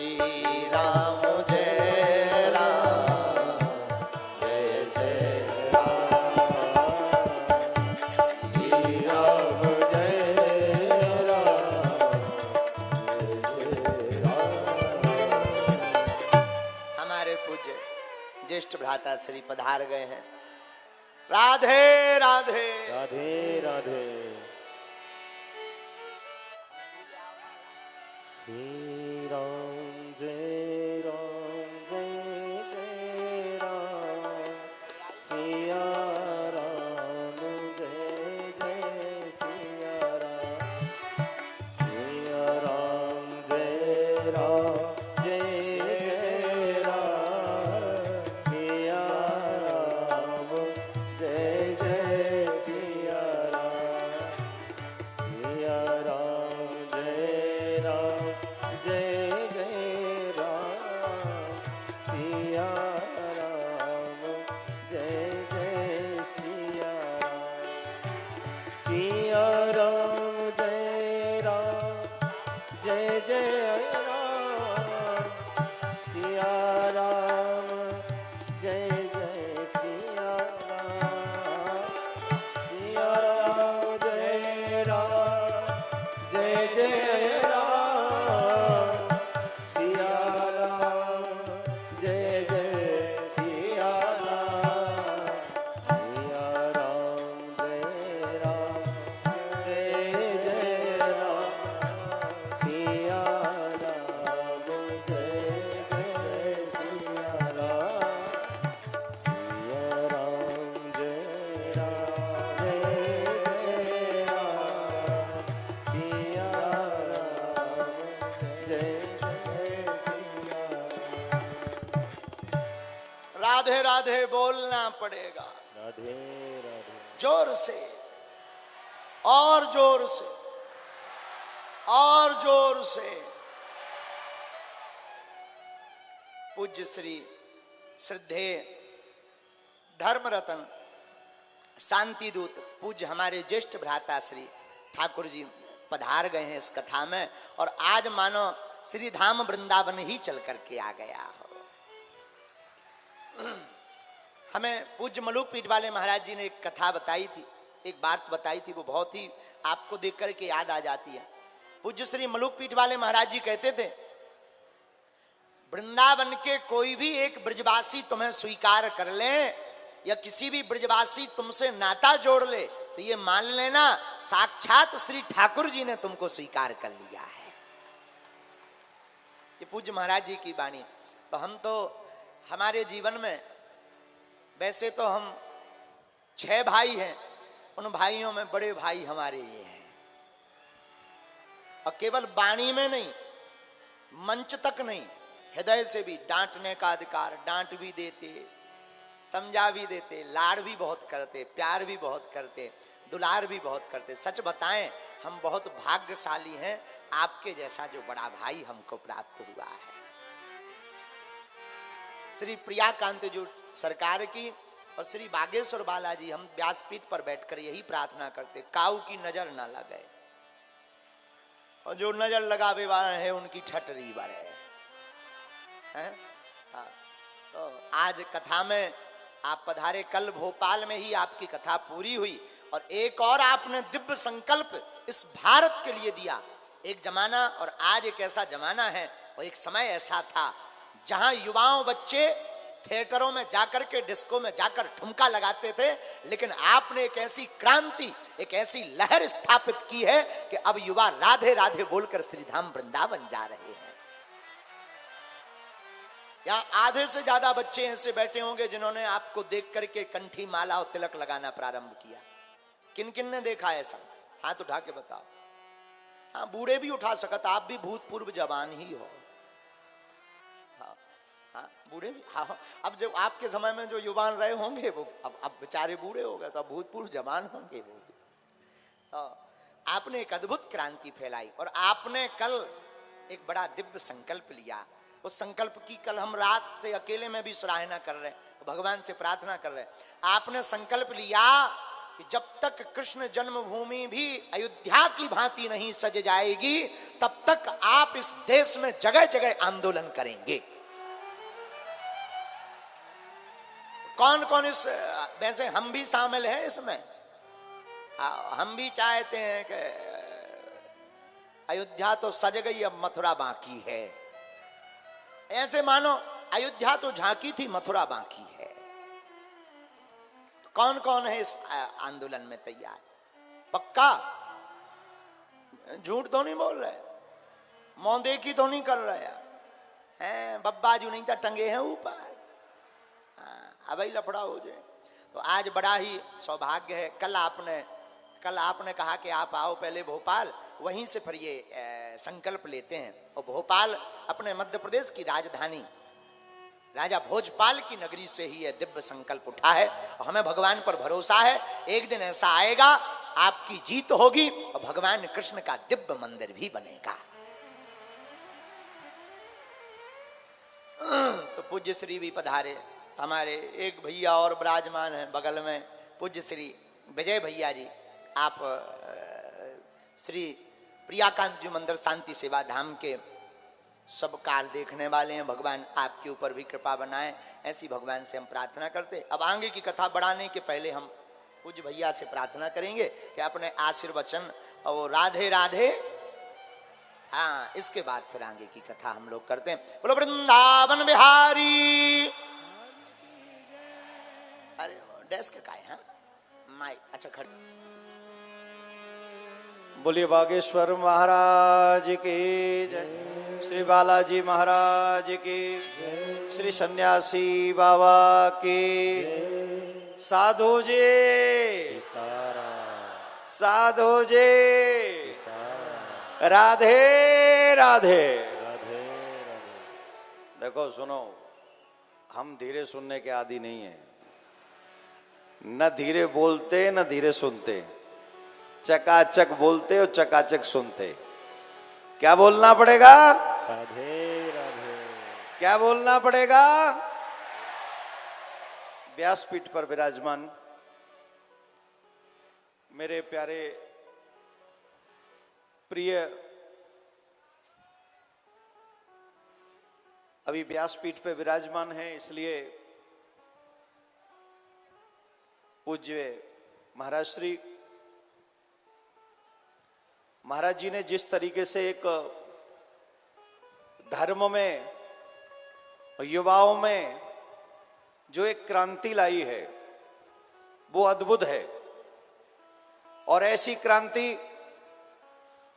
श्री राम जय राम जय जय राम, श्री राम जय राम जय जय राम। हमारे पूज्य ज्येष्ठ भ्राता श्री पधार गए हैं। राधे राधे राधे राधे। श्री राम जय राम सिया राम जय जय सिया राम जय राम जय जय राम सिया राम जय जय सिया राम जय राम जय जय राम सिया राम जय जय सिया राम जय राम जय जय राम सिया राम जय जय सिया राम जय राम जय जय राम सिया राम जय जय सिया राम जय राम जय जय राम सिया राम जय जय सिया राम जय राम जय राम सिया राम जय जय सिया राधे राधे बोलना पड़ेगा राधे राधे। जोर से और जोर से और जोर से। पूज्य श्री श्रद्धेय धर्म रतन शांति दूत पूज्य हमारे ज्येष्ठ भ्राता श्री ठाकुर जी पधार गए हैं इस कथा में, और आज मानो श्री धाम वृंदावन ही चल करके आ गया हो। हमें पूज्य मलुक पीठ वाले महाराज जी ने एक कथा बताई थी, एक बात बताई थी, वो बहुत ही आपको देख करके याद आ जाती है। पूज्य श्री मलुक पीठ वाले महाराज जी कहते थे, वृंदावन के कोई भी एक ब्रजवासी तुम्हें स्वीकार कर ले या किसी भी ब्रजवासी तुमसे नाता जोड़ ले तो ये मान लेना साक्षात श्री ठाकुर जी ने तुमको स्वीकार कर लिया है। ये पूज्य महाराज जी की वाणी। तो हम तो हमारे जीवन में वैसे तो हम 6 भाई हैं, उन भाइयों में बड़े भाई हमारे ये हैं, और केवल वाणी में नहीं, मंच तक नहीं, हृदय से भी डांटने का अधिकार, डांट भी देते, समझा भी देते, लाड़ भी बहुत करते, प्यार भी बहुत करते, दुलार भी बहुत करते। सच बताएं हम बहुत भाग्यशाली हैं, आपके जैसा जो बड़ा भाई हमको प्राप्त हुआ है। श्री प्रियाकांत जो सरकार की और श्री बागेश्वर बालाजी, हम व्यासपीठ पर बैठकर यही प्रार्थना करते, काऊ की नजर ना लगे, और जो नजर लगावे वाले है उनकी ठटरी बरे हैं। हाँ। तो आज कथा में आप पधारे, कल भोपाल में ही आपकी कथा पूरी हुई, और एक और आपने दिव्य संकल्प इस भारत के लिए दिया। एक जमाना और आज एक ऐसा जमाना है, और एक समय ऐसा था जहां युवाओं बच्चे थिएटरों में जाकर के, डिस्को में जाकर ठुमका लगाते थे, लेकिन आपने एक ऐसी क्रांति, एक ऐसी लहर स्थापित की है कि अब युवा राधे राधे बोलकर श्रीधाम वृंदावन जा रहे हैं। यहाँ आधे से ज्यादा बच्चे ऐसे बैठे होंगे जिन्होंने आपको देख करके कंठी माला और तिलक लगाना प्रारंभ किया। किन किन ने देखा ऐसा? हाथ उठा के बताओ। हाँ, बूढ़े भी उठा सकता, आप भी भूतपूर्व जवान ही हो। हाँ हाँ, बूढ़े भी। हाँ, अब जो आपके समय में जो युवान रहे होंगे वो अब बेचारे बूढ़े हो गए, तो अब भूतपूर्व जवान होंगे वो। तो आपने एक अद्भुत क्रांति फैलाई, और आपने कल एक बड़ा दिव्य संकल्प लिया। उस संकल्प की कल हम रात से अकेले में भी सराहना कर रहे हैं, भगवान से प्रार्थना कर रहे हैं। आपने संकल्प लिया कि जब तक कृष्ण जन्मभूमि भी अयोध्या की भांति नहीं सज जाएगी तब तक आप इस देश में जगह जगह आंदोलन करेंगे। कौन कौन इस, वैसे हम भी शामिल हैं इसमें, हम भी चाहते हैं कि अयोध्या तो सज गई, अब मथुरा बाकी है। ऐसे मानो अयोध्या तो झांकी थी, मथुरा बाकी है। कौन कौन है इस आंदोलन में तैयार? पक्का झूठ तो नहीं बोल रहे, मौदे की तो नहीं कर रहे हैं, बब्बा जो नहीं था टंगे हैं ऊपर, अब ही लफड़ा हो जाए। तो आज बड़ा ही सौभाग्य है। कल आपने कहा कि आप आओ पहले भोपाल, वहीं से फिर ये संकल्प लेते हैं। और भोपाल अपने मध्य प्रदेश की राजधानी राजा भोजपाल की नगरी से ही यह दिव्य संकल्प उठा है। और हमें भगवान पर भरोसा है, एक दिन ऐसा आएगा आपकी जीत होगी और भगवान कृष्ण का दिव्य मंदिर भी बनेगा। तो पूज्य श्री भी पधारे, हमारे एक भैया और विराजमान हैं बगल में, पूज्य श्री विजय भैया जी। आप श्री प्रियाकांत जी मंदिर शांति सेवा धाम के सब कार्य देखने वाले हैं। भगवान आपके ऊपर भी कृपा बनाए, ऐसी भगवान से हम प्रार्थना करते। अब आगे की कथा बढ़ाने के पहले हम पूज्य भैया से प्रार्थना करेंगे कि अपने आशीर्वचन और राधे राधे, हाँ, इसके बाद फिर आगे की कथा हम लोग करते हैं। बोलो वृंदावन बिहारी। अरे डेस्क का है, हाँ माइक, अच्छा खड़े। बोलिए बागेश्वर महाराज की जय, श्री बालाजी महाराज की, श्री सन्यासी बाबा की, साधु जी, साधु जी, राधे राधे। देखो सुनो, हम धीरे सुनने के आदी नहीं है, न धीरे बोलते न धीरे सुनते, चकाचक बोलते और चकाचक सुनते। क्या बोलना पड़ेगा? राधे राधे। क्या बोलना पड़ेगा? व्यासपीठ पर विराजमान मेरे प्यारे प्रिय, अभी व्यासपीठ पे विराजमान है, इसलिए पूज्य महाराज श्री महाराज जी ने जिस तरीके से एक धर्म में, युवाओं में जो एक क्रांति लाई है वो अद्भुत है। और ऐसी क्रांति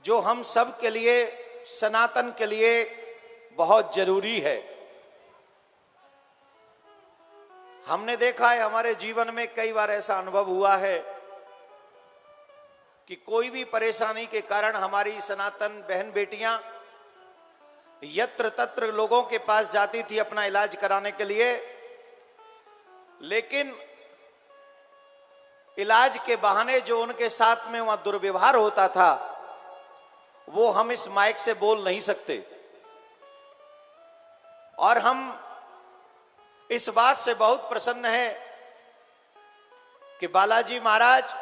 जो हम सब के लिए, सनातन के लिए बहुत जरूरी है। हमने देखा है, हमारे जीवन में कई बार ऐसा अनुभव हुआ है कि कोई भी परेशानी के कारण हमारी सनातन बहन बेटियां यत्र तत्र लोगों के पास जाती थी अपना इलाज कराने के लिए, लेकिन इलाज के बहाने जो उनके साथ में वहां दुर्व्यवहार होता था वो हम इस माइक से बोल नहीं सकते। और हम इस बात से बहुत प्रसन्न हैं कि बालाजी महाराज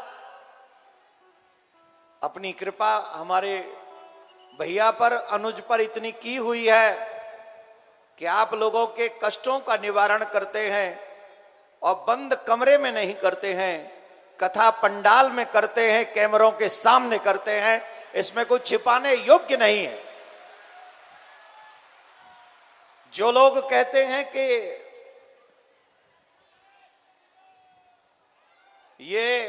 अपनी कृपा हमारे भैया पर, अनुज पर इतनी की हुई है कि आप लोगों के कष्टों का निवारण करते हैं और बंद कमरे में नहीं करते हैं, कथा पंडाल में करते हैं, कैमरों के सामने करते हैं। इसमें कुछ छिपाने योग्य नहीं है। जो लोग कहते हैं कि ये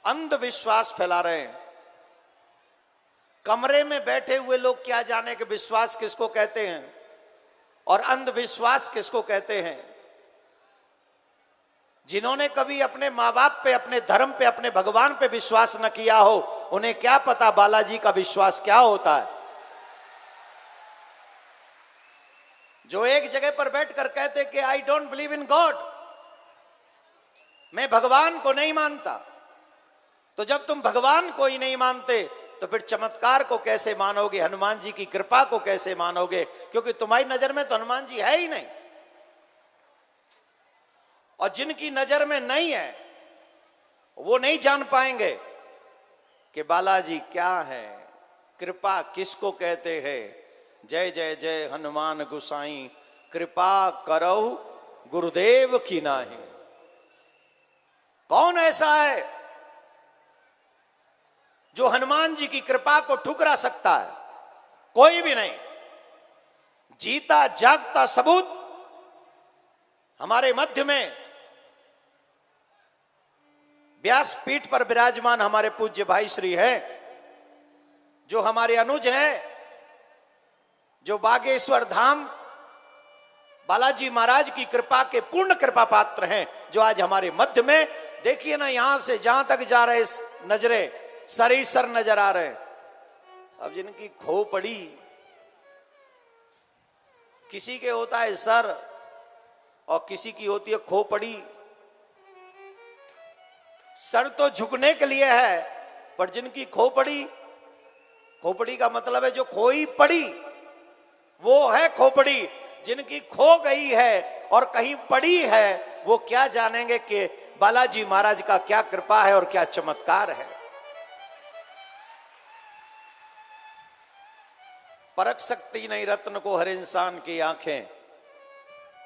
अंधविश्वास फैला रहे हैं, कमरे में बैठे हुए लोग क्या जाने कि विश्वास किसको कहते हैं और अंधविश्वास किसको कहते हैं। जिन्होंने कभी अपने माँ बाप पे, अपने धर्म पे, अपने भगवान पे विश्वास न किया हो, उन्हें क्या पता बालाजी का विश्वास क्या होता है। जो एक जगह पर बैठकर कहते कि I don't believe in God, मैं भगवान को नहीं मानता। तो जब तुम भगवान को ही नहीं मानते तो फिर चमत्कार को कैसे मानोगे, हनुमान जी की कृपा को कैसे मानोगे? क्योंकि तुम्हारी नजर में तो हनुमान जी है ही नहीं। और जिनकी नजर में नहीं है वो नहीं जान पाएंगे कि बालाजी क्या है, कृपा किसको कहते हैं। जय जय जय हनुमान गोसाई, कृपा करो गुरुदेव की नाही। कौन ऐसा है जो हनुमान जी की कृपा को ठुकरा सकता है? कोई भी नहीं। जीता जागता सबूत हमारे मध्य में व्यासपीठ पर विराजमान हमारे पूज्य भाई श्री है, जो हमारे अनुज हैं, जो बागेश्वर धाम बालाजी महाराज की कृपा के पूर्ण कृपा पात्र हैं, जो आज हमारे मध्य में। देखिए ना, यहां से जहां तक जा रहे नजरें सरीसर नजर आ रहे हैं। अब जिनकी खो पड़ी, किसी के होता है सर और किसी की होती है खो पड़ी। सर तो झुकने के लिए है, पर जिनकी खोपड़ी, खोपड़ी का मतलब है जो खोई पड़ी, वो है खोपड़ी। जिनकी खो गई है और कहीं पड़ी है, वो क्या जानेंगे कि बालाजी महाराज का क्या कृपा है और क्या चमत्कार है। परख सकती नहीं रत्न को हर इंसान की आंखें,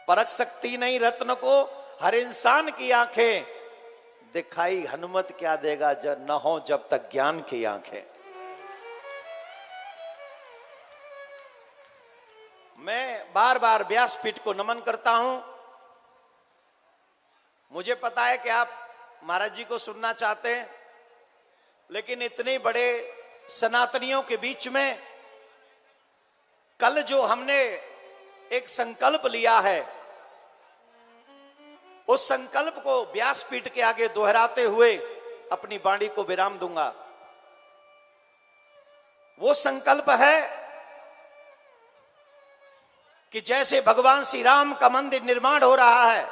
परख सकती नहीं रत्न को हर इंसान की आंखें। दिखाई हनुमत क्या देगा जब न हो जब तक ज्ञान की आंखें। मैं बार बार व्यासपीठ को नमन करता हूं। मुझे पता है कि आप महाराज जी को सुनना चाहते हैं, लेकिन इतने बड़े सनातनियों के बीच में कल जो हमने एक संकल्प लिया है, उस संकल्प को व्यासपीठ के आगे दोहराते हुए अपनी वाणी को विराम दूंगा। वो संकल्प है कि जैसे भगवान श्री राम का मंदिर निर्माण हो रहा है,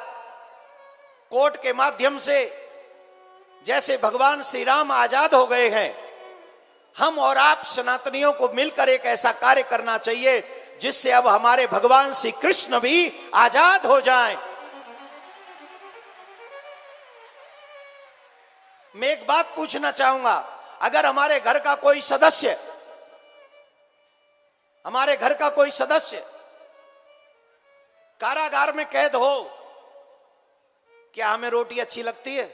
कोर्ट के माध्यम से जैसे भगवान श्री राम आजाद हो गए हैं, हम और आप सनातनियों को मिलकर एक ऐसा कार्य करना चाहिए जिससे अब हमारे भगवान श्री कृष्ण भी आजाद हो जाएं। मैं एक बात पूछना चाहूंगा, अगर हमारे घर का कोई सदस्य, हमारे घर का कोई सदस्य कारागार में कैद हो, क्या हमें रोटी अच्छी लगती है?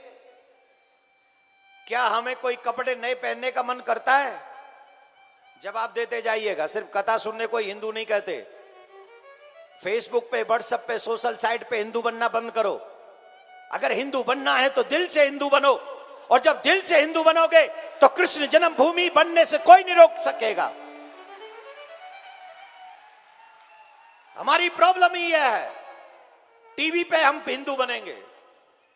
क्या हमें कोई कपड़े नए पहनने का मन करता है? जवाब देते जाइएगा। सिर्फ कथा सुनने को हिंदू नहीं कहते। फेसबुक पे, व्हाट्सएप पे, सोशल साइट पे हिंदू बनना बंद करो। अगर हिंदू बनना है तो दिल से हिंदू बनो, और जब दिल से हिंदू बनोगे तो कृष्ण जन्मभूमि बनने से कोई नहीं रोक सकेगा। हमारी प्रॉब्लम ही है, टीवी पे हम हिंदू बनेंगे,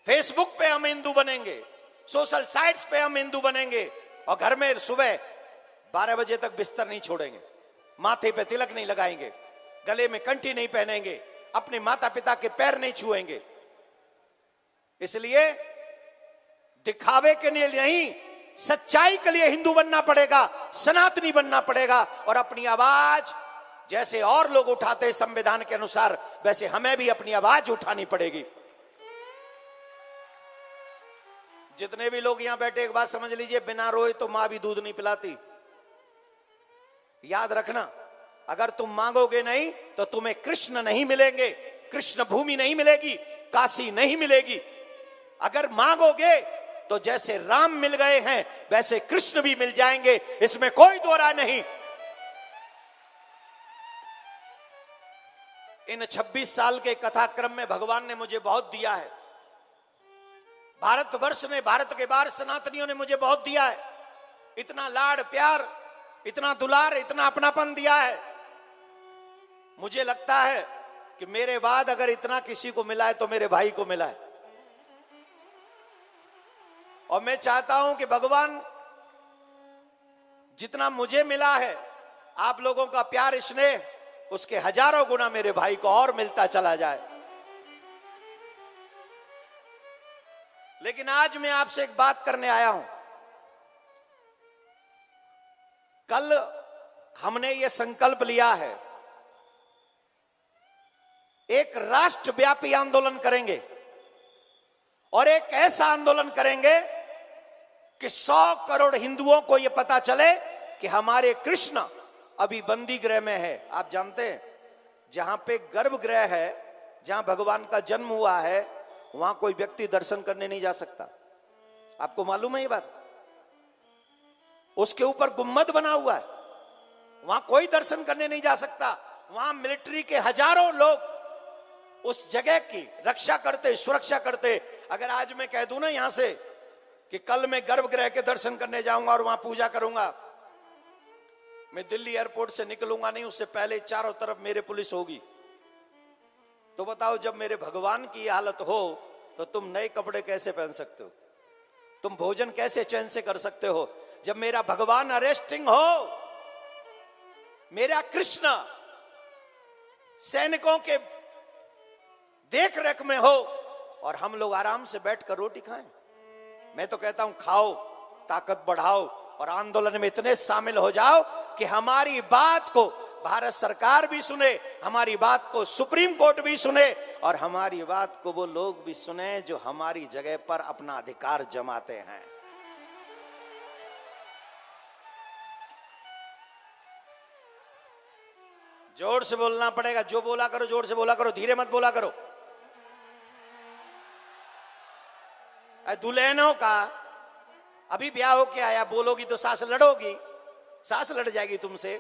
फेसबुक पे हम हिंदू बनेंगे, सोशल साइट्स पे हम हिंदू बनेंगे, और घर में सुबह 12 बजे तक बिस्तर नहीं छोड़ेंगे, माथे पे तिलक नहीं लगाएंगे, गले में कंठी नहीं पहनेंगे, अपने माता पिता के पैर नहीं छुएंगे। इसलिए दिखावे के लिए नहीं, सच्चाई के लिए हिंदू बनना पड़ेगा, सनातनी बनना पड़ेगा, और अपनी आवाज जैसे और लोग उठाते संविधान के अनुसार, वैसे हमें भी अपनी आवाज उठानी पड़ेगी। जितने भी लोग यहां बैठे, एक बात समझ लीजिए, बिना रोए तो मां भी दूध नहीं पिलाती। याद रखना, अगर तुम मांगोगे नहीं तो तुम्हें कृष्ण नहीं मिलेंगे, कृष्ण भूमि नहीं मिलेगी, काशी नहीं मिलेगी। अगर मांगोगे तो जैसे राम मिल गए हैं वैसे कृष्ण भी मिल जाएंगे, इसमें कोई दो राय नहीं। इन 26 साल के कथाक्रम में भगवान ने मुझे बहुत दिया है। भारतवर्ष ने, भारत के बाहर सनातनियों ने मुझे बहुत दिया है। इतना लाड़ प्यार, इतना दुलार, इतना अपनापन दिया है। मुझे लगता है कि मेरे बाद अगर इतना किसी को मिला है तो मेरे भाई को मिला है। और मैं चाहता हूं कि भगवान जितना मुझे मिला है, आप लोगों का प्यार, स्नेह, उसके हजारों गुना मेरे भाई को और मिलता चला जाए। लेकिन आज मैं आपसे एक बात करने आया हूं। कल हमने ये संकल्प लिया है, एक राष्ट्रव्यापी आंदोलन करेंगे, और एक ऐसा आंदोलन करेंगे कि 100 करोड़ हिंदुओं को यह पता चले कि हमारे कृष्ण अभी बंदी गृह में है। आप जानते हैं जहां पे गर्भगृह है, जहां भगवान का जन्म हुआ है, वहां कोई व्यक्ति दर्शन करने नहीं जा सकता। आपको मालूम है ये बात? उसके ऊपर गुम्मद बना हुआ है, वहां कोई दर्शन करने नहीं जा सकता। वहां मिलिट्री के हजारों लोग उस जगह की रक्षा करते, सुरक्षा करते। अगर आज मैं कह दूं ना यहां से कि कल मैं गर्भगृह के दर्शन करने जाऊंगा और वहां पूजा करूंगा, मैं दिल्ली एयरपोर्ट से निकलूंगा नहीं, उससे पहले चारों तरफ मेरे पुलिस होगी। तो बताओ, जब मेरे भगवान की हालत हो तो तुम नए कपड़े कैसे पहन सकते हो? तुम भोजन कैसे चैन से कर सकते हो? जब मेरा भगवान अरेस्टिंग हो, मेरा कृष्ण सैनिकों के देख रेख में हो और हम लोग आराम से बैठकर रोटी खाएं। मैं तो कहता हूं खाओ, ताकत बढ़ाओ और आंदोलन में इतने शामिल हो जाओ कि हमारी बात को भारत सरकार भी सुने, हमारी बात को सुप्रीम कोर्ट भी सुने और हमारी बात को वो लोग भी सुने जो हमारी जगह पर अपना अधिकार जमाते हैं। जोर से बोलना पड़ेगा। जो बोला करो जोर से बोला करो, धीरे मत बोला करो। दुल्हनों का अभी ब्याह हो के आया, बोलोगी तो सास लड़ोगी, सास लड़ जाएगी तुमसे।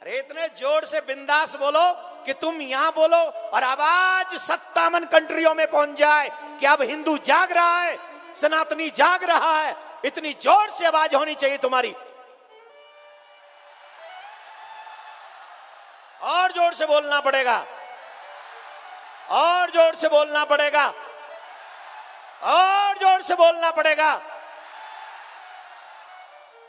अरे इतने जोर से बिंदास बोलो कि तुम यहां बोलो और आवाज 57 कंट्रियों में पहुंच जाए कि अब हिंदू जाग रहा है, सनातनी जाग रहा है। इतनी जोर से आवाज होनी चाहिए तुम्हारी। और जोर से बोलना पड़ेगा, और जोर से बोलना पड़ेगा, और जोर से बोलना पड़ेगा।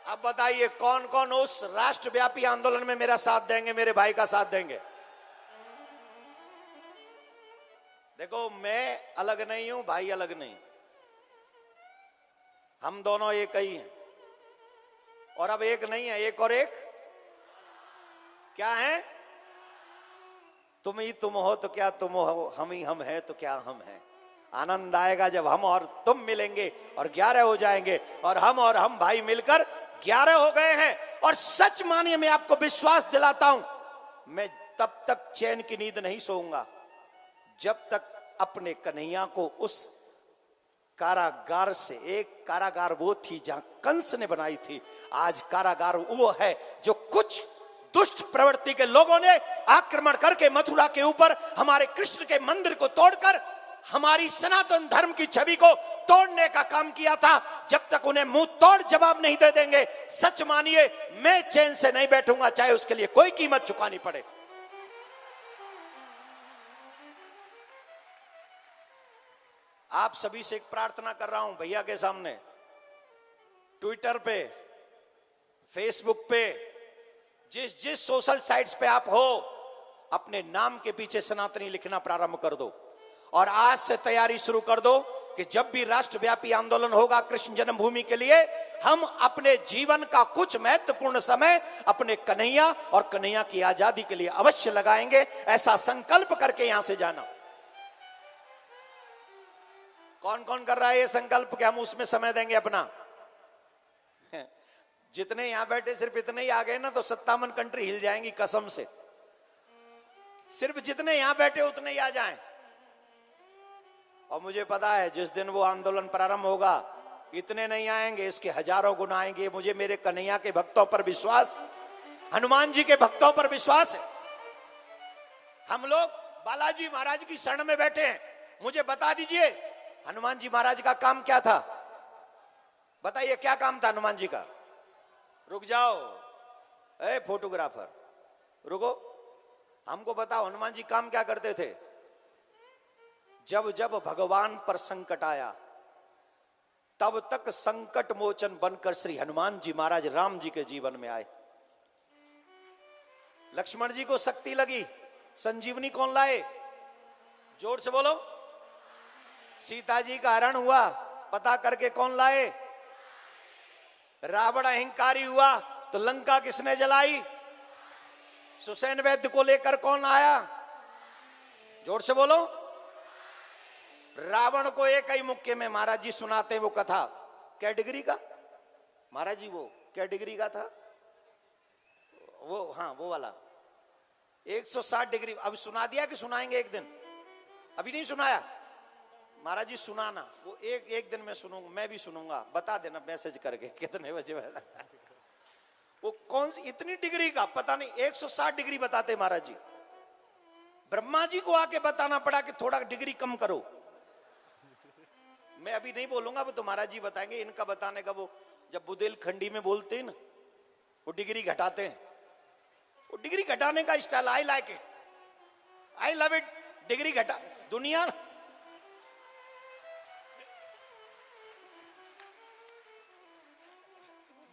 अब बताइए कौन कौन उस राष्ट्रव्यापी आंदोलन में मेरा साथ देंगे, मेरे भाई का साथ देंगे? देखो, मैं अलग नहीं हूं, भाई अलग नहीं, हम दोनों एक ही हैं। और अब एक नहीं है, एक और एक क्या है? तुम ही तुम हो तो क्या तुम हो, हम ही हम है तो क्या हम हैं। आनंद आएगा जब हम और तुम मिलेंगे और 11 हो जाएंगे और हम भाई मिलकर 11 हो गए हैं। और सच मानिए, मैं आपको विश्वास दिलाता हूं, मैं तब तक चैन की नींद नहीं सोऊंगा जब तक अपने कन्हैया को उस कारागार से, एक कारागार वो थी जहां कंस ने बनाई थी, आज कारागार वो है जो कुछ दुष्ट प्रवृत्ति के लोगों ने आक्रमण करके मथुरा के ऊपर हमारे कृष्ण के मंदिर को तोड़कर हमारी सनातन धर्म की छवि को तोड़ने का काम किया था। जब तक उन्हें मुंह तोड़ जवाब नहीं दे देंगे, सच मानिए मैं चैन से नहीं बैठूंगा, चाहे उसके लिए कोई कीमत चुकानी पड़े। आप सभी से एक प्रार्थना कर रहा हूं भैया के सामने, ट्विटर पे, फेसबुक पे, जिस जिस सोशल साइट्स पे आप हो, अपने नाम के पीछे सनातनी लिखना प्रारंभ कर दो और आज से तैयारी शुरू कर दो कि जब भी राष्ट्रव्यापी आंदोलन होगा कृष्ण जन्मभूमि के लिए, हम अपने जीवन का कुछ महत्वपूर्ण समय अपने कन्हैया और कन्हैया की आजादी के लिए अवश्य लगाएंगे। ऐसा संकल्प करके यहां से जाना। कौन कौन कर रहा है ये संकल्प कि हम उसमें समय देंगे अपना? जितने यहां बैठे सिर्फ इतने ही आ गए ना तो 57 कंट्री हिल जाएंगी कसम से। सिर्फ जितने यहां बैठे उतने ही आ जाएं। और मुझे पता है जिस दिन वो आंदोलन प्रारंभ होगा इतने नहीं आएंगे, इसके हजारों गुना आएंगे। मुझे मेरे कन्हैया के भक्तों पर विश्वास, हनुमान जी के भक्तों पर विश्वास है। हम लोग बालाजी महाराज की शरण में बैठे हैं। मुझे बता दीजिए हनुमान जी महाराज का काम क्या था? बताइए क्या काम था हनुमान जी का? रुक जाओ ए फोटोग्राफर, रुको, हमको बताओ हनुमान जी काम क्या करते थे? जब जब भगवान पर संकट आया तब तक संकट मोचन बनकर श्री हनुमान जी महाराज राम जी के जीवन में आए। लक्ष्मण जी को शक्ति लगी, संजीवनी कौन लाए? जोर से बोलो। सीता जी का हरण हुआ, पता करके कौन लाए? रावण अहंकारी हुआ तो लंका किसने जलाई? सुसैन वैद्य को लेकर कौन आया? जोर से बोलो। रावण को एक ही मुक्के में महाराज जी सुनाते वो कथा, क्या डिग्री का महाराज जी वो क्या डिग्री का था वो, हाँ वो वाला 160 डिग्री। अब सुना दिया कि सुनाएंगे एक दिन? अभी नहीं सुनाया महाराज जी, सुनाना वो एक दिन में सुनूंगा, मैं भी सुनूंगा, बता देना मैसेज करके कितने बजे वाला। वो कौन सी इतनी डिग्री का पता नहीं, 160 डिग्री बताते महाराज जी। ब्रह्मा जी को आके बताना पड़ा कि थोड़ा डिग्री कम करो। मैं अभी नहीं बोलूंगा, वो तो महाराज जी बताएंगे। इनका बताने का वो जब बुंदेलखंडी में बोलते हैं ना, वो डिग्री घटाते हैं। वो डिग्री घटाने का style I like it, I love it. Degree घटा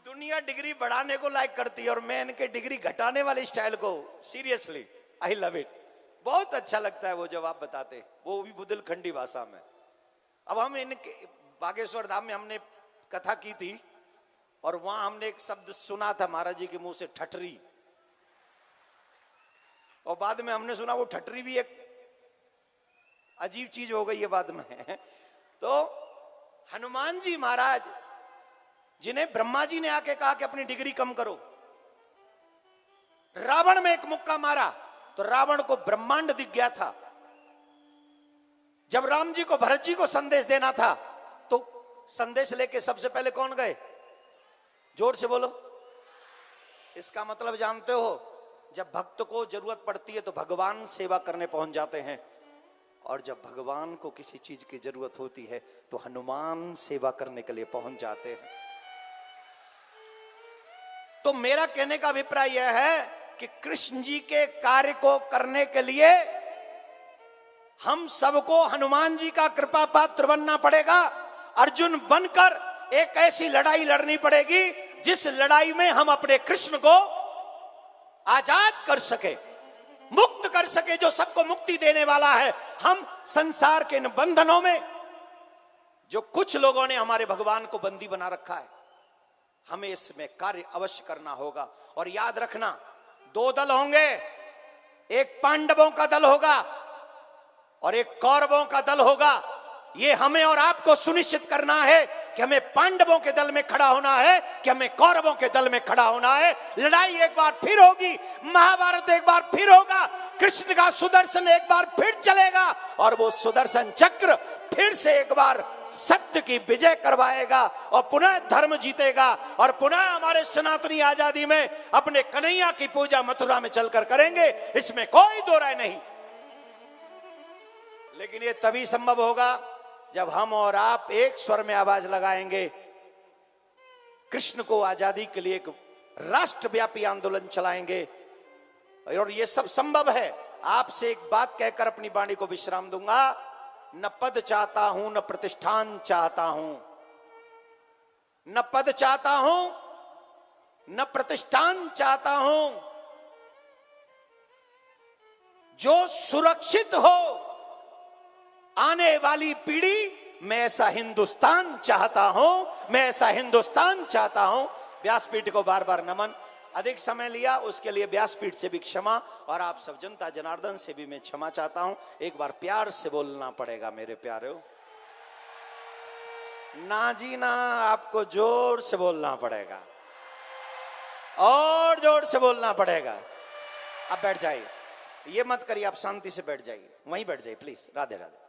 दुनिया डिग्री बढ़ाने को लाइक करती है और मैं इनके डिग्री घटाने वाले स्टाइल को सीरियसली आई लव इट। बहुत अच्छा लगता है वो जब आप बताते, वो भी बुंदेलखंडी भाषा में। अब हम इनके बागेश्वर धाम में हमने कथा की थी और वहां हमने एक शब्द सुना था महाराज जी के मुंह से, ठटरी। और बाद में हमने सुना वो ठटरी भी एक अजीब चीज हो गई है बाद में। तो हनुमान जी महाराज जिन्हें ब्रह्मा जी ने आके कहा कि अपनी डिग्री कम करो, रावण में एक मुक्का मारा तो रावण को ब्रह्मांड दिख गया था। जब राम जी को भरत जी को संदेश देना था तो संदेश लेके सबसे पहले कौन गए? जोर से बोलो। इसका मतलब जानते हो, जब भक्त को जरूरत पड़ती है तो भगवान सेवा करने पहुंच जाते हैं, और जब भगवान को किसी चीज की जरूरत होती है तो हनुमान सेवा करने के लिए पहुंच जाते हैं। तो मेरा कहने का अभिप्राय यह है कि कृष्ण जी के कार्य को करने के लिए हम सबको हनुमान जी का कृपा पात्र बनना पड़ेगा। अर्जुन बनकर एक ऐसी लड़ाई लड़नी पड़ेगी जिस लड़ाई में हम अपने कृष्ण को आजाद कर सके, मुक्त कर सके, जो सबको मुक्ति देने वाला है। हम संसार के इन बंधनों में जो कुछ लोगों ने हमारे भगवान को बंदी बना रखा है, हमें इसमें कार्य अवश्य करना होगा। और याद रखना, दो दल होंगे, एक पांडवों का दल होगा और एक कौरवों का दल होगा। ये हमें और आपको सुनिश्चित करना है कि हमें पांडवों के दल में खड़ा होना है कि हमें कौरवों के दल में खड़ा होना है। लड़ाई एक बार फिर होगी, महाभारत एक बार फिर होगा, कृष्ण का सुदर्शन एक बार फिर चलेगा और वो सुदर्शन चक्र फिर से एक बार सत्य की विजय करवाएगा और पुनः धर्म जीतेगा और पुनः हमारे सनातनी आजादी में अपने कन्हैया की पूजा मथुरा में चलकर करेंगे। इसमें कोई दो राय नहीं। लेकिन ये तभी संभव होगा जब हम और आप एक स्वर में आवाज लगाएंगे, कृष्ण को आजादी के लिए एक राष्ट्रव्यापी आंदोलन चलाएंगे। और ये सब संभव है। आपसे एक बात कहकर अपनी वाणी को विश्राम दूंगा। न पद चाहता हूं, न प्रतिष्ठान चाहता हूं, न पद चाहता हूं, न प्रतिष्ठान चाहता हूं। जो सुरक्षित हो आने वाली पीढ़ी, मैं ऐसा हिंदुस्तान चाहता हूं, मैं ऐसा हिंदुस्तान चाहता हूं। व्यासपीठ को बार बार नमन। अधिक समय लिया उसके लिए व्यासपीठ से भी क्षमा और आप सब जनता जनार्दन से भी मैं क्षमा चाहता हूं। एक बार प्यार से बोलना पड़ेगा मेरे प्यारे। ना जी ना, आपको जोर से बोलना पड़ेगा और जोर से बोलना पड़ेगा। अब बैठ जाइए, ये मत करिए, आप शांति से बैठ जाइए, वहीं बैठ जाइए प्लीज। राधे राधे।